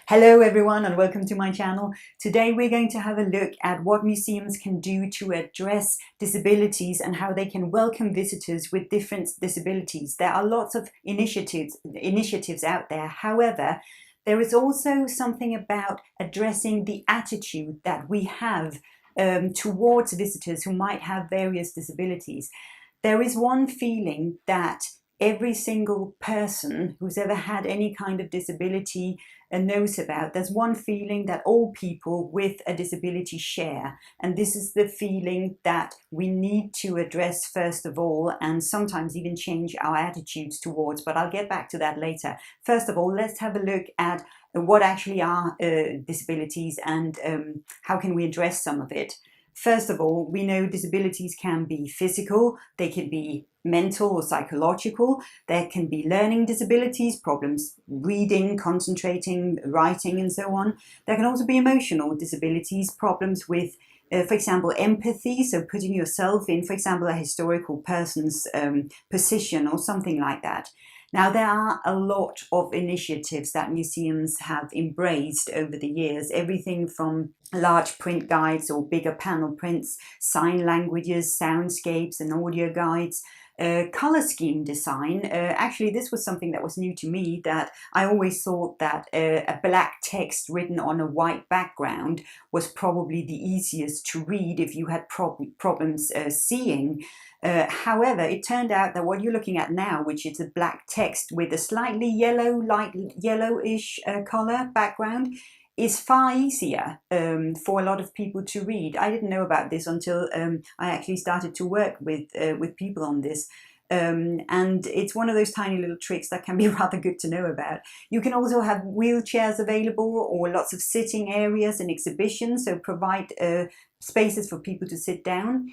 Hello everyone and welcome to my channel. Today we're going to have a look at what museums can do to address disabilities and how they can welcome visitors with different disabilities. There are lots of initiatives out there. However, there is also something about addressing the attitude that we have towards visitors who might have various disabilities. There is one feeling that every single person who's ever had any kind of disability knows about. There's one feeling that all people with a disability share, and this is the feeling that we need to address first of all, and sometimes even change our attitudes towards, but I'll get back to that later. First of all, let's have a look at what actually are disabilities and how can we address some of it. First of all, we know disabilities can be physical, they can be mental or psychological, there can be learning disabilities, problems reading, concentrating, writing and so on. There can also be emotional disabilities, problems with for example, empathy, so putting yourself in, for example, a historical person's position or something like that. Now, there are a lot of initiatives that museums have embraced over the years, everything from large print guides or bigger panel prints, sign languages, soundscapes and audio guides, color scheme design. Actually, this was something that was new to me, that I always thought that a black text written on a white background was probably the easiest to read if you had problems seeing. However, it turned out that what you're looking at now, which is a black text with a slightly yellow, light yellowish color background, is far easier for a lot of people to read. I didn't know about this until I actually started to work with people on this. And it's one of those tiny little tricks that can be rather good to know about. You can also have wheelchairs available or lots of sitting areas and exhibitions, so provide spaces for people to sit down.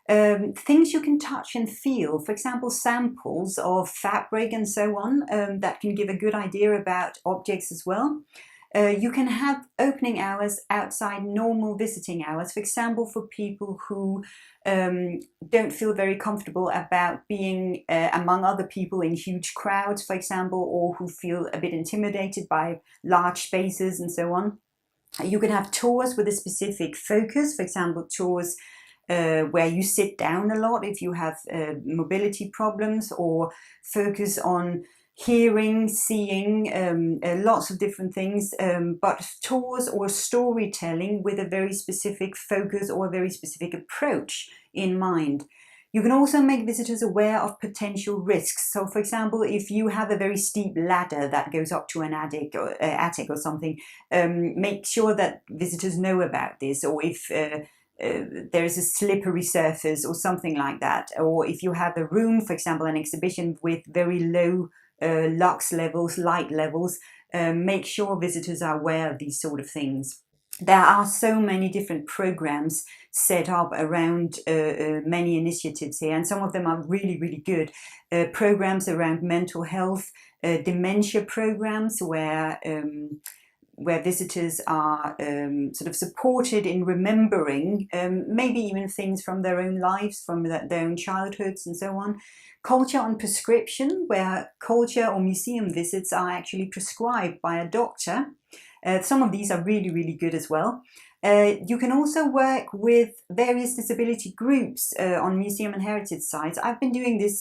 Things you can touch and feel, for example, samples of fabric and so on, that can give a good idea about objects as well. You can have opening hours outside normal visiting hours, for example, for people who don't feel very comfortable about being among other people in huge crowds, for example, or who feel a bit intimidated by large spaces and so on. You can have tours with a specific focus, for example, tours where you sit down a lot if you have mobility problems, or focus on hearing, seeing, lots of different things, but tours or storytelling with a very specific focus or a very specific approach in mind. You can also make visitors aware of potential risks. So, for example, if you have a very steep ladder that goes up to an attic or something, make sure that visitors know about this, or if there is a slippery surface or something like that, or if you have a room, for example, an exhibition with very low lux levels, light levels, make sure visitors are aware of these sort of things. There are so many different programs set up around many initiatives here, and some of them are really, really good. Programs around mental health, dementia programs where visitors are sort of supported in remembering maybe even things from their own lives, from their own childhoods and so on. Culture on prescription, where culture or museum visits are actually prescribed by a doctor. Some of these are really, really good as well. You can also work with various disability groups on museum and heritage sites. I've been doing this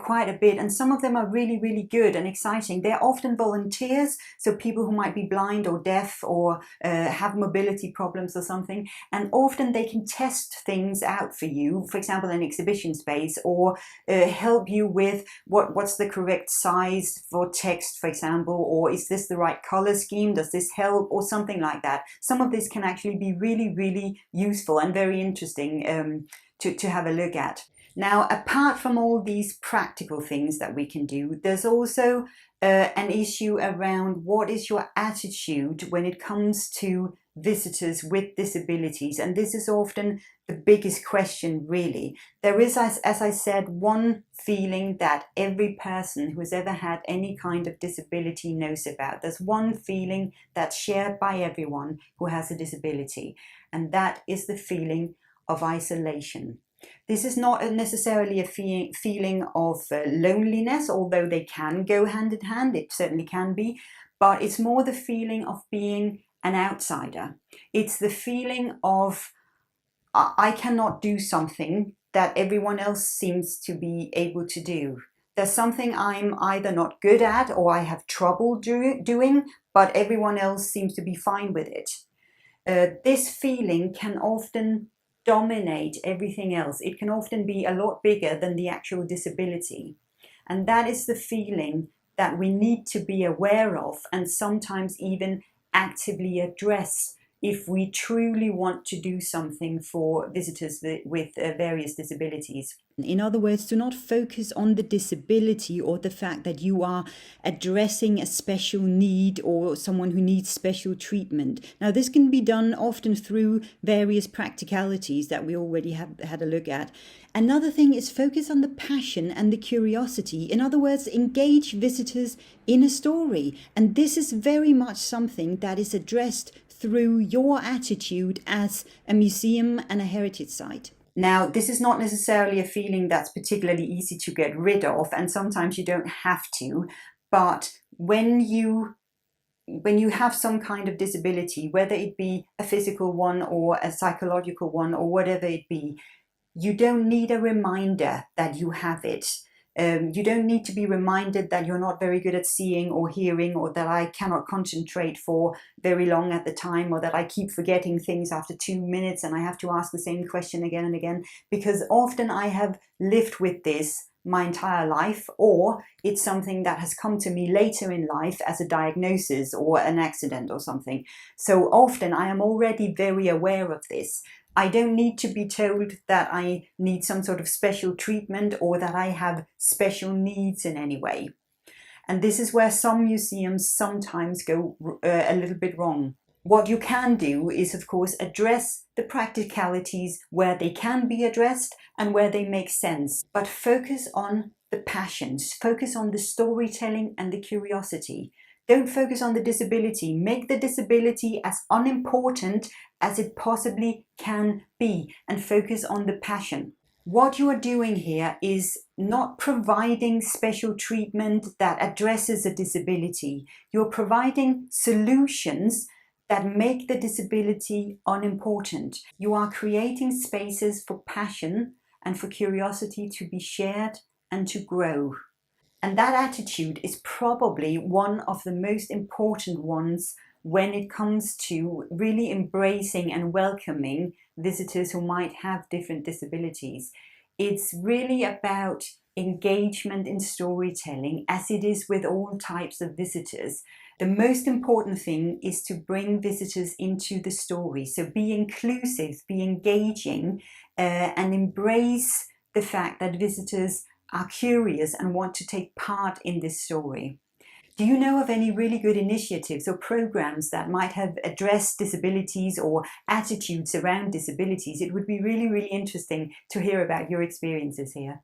quite a bit, and some of them are really, really good and exciting. They're often volunteers, so people who might be blind or deaf or have mobility problems or something, and often they can test things out for you, for example, an exhibition space, or help you with what's the correct size for text, for example, or is this the right color scheme, does this help, or something like that. Some of this can actually be really, really useful and very interesting to have a look at. Now, apart from all these practical things that we can do, there's also an issue around what is your attitude when it comes to visitors with disabilities. And this is often the biggest question, really. There is, as I said, one feeling that every person who has ever had any kind of disability knows about. There's one feeling that's shared by everyone who has a disability, and that is the feeling of isolation. This is not necessarily a feeling of loneliness, although they can go hand in hand, it certainly can be, but it's more the feeling of being an outsider. It's the feeling of I cannot do something that everyone else seems to be able to do. There's something I'm either not good at or I have trouble doing, but everyone else seems to be fine with it. This feeling can often dominate everything else. It can often be a lot bigger than the actual disability. And that is the feeling that we need to be aware of and sometimes even actively address if we truly want to do something for visitors with various disabilities. In other words, do not focus on the disability or the fact that you are addressing a special need or someone who needs special treatment. Now, this can be done often through various practicalities that we already have had a look at. Another thing is focus on the passion and the curiosity. In other words, engage visitors in a story. And this is very much something that is addressed through your attitude as a museum and a heritage site. Now, this is not necessarily a feeling that's particularly easy to get rid of, and sometimes you don't have to, but when you have some kind of disability, whether it be a physical one or a psychological one or whatever it be, you don't need a reminder that you have it. You don't need to be reminded that you're not very good at seeing or hearing, or that I cannot concentrate for very long at the time, or that I keep forgetting things after 2 minutes and I have to ask the same question again and again, because often I have lived with this my entire life, or it's something that has come to me later in life as a diagnosis or an accident or something. So often I am already very aware of this. I don't need to be told that I need some sort of special treatment or that I have special needs in any way. And this is where some museums sometimes go a little bit wrong. What you can do is, of course, address the practicalities where they can be addressed and where they make sense, but focus on the passions, focus on the storytelling and the curiosity. Don't focus on the disability. Make the disability as unimportant as it possibly can be and focus on the passion. What you are doing here is not providing special treatment that addresses a disability. You're providing solutions that make the disability unimportant. You are creating spaces for passion and for curiosity to be shared and to grow. And that attitude is probably one of the most important ones when it comes to really embracing and welcoming visitors who might have different disabilities. It's really about engagement in storytelling, as it is with all types of visitors. The most important thing is to bring visitors into the story. So be inclusive, be engaging, and embrace the fact that visitors are curious and want to take part in this story. Do you know of any really good initiatives or programs that might have addressed disabilities or attitudes around disabilities? It would be really, really interesting to hear about your experiences here.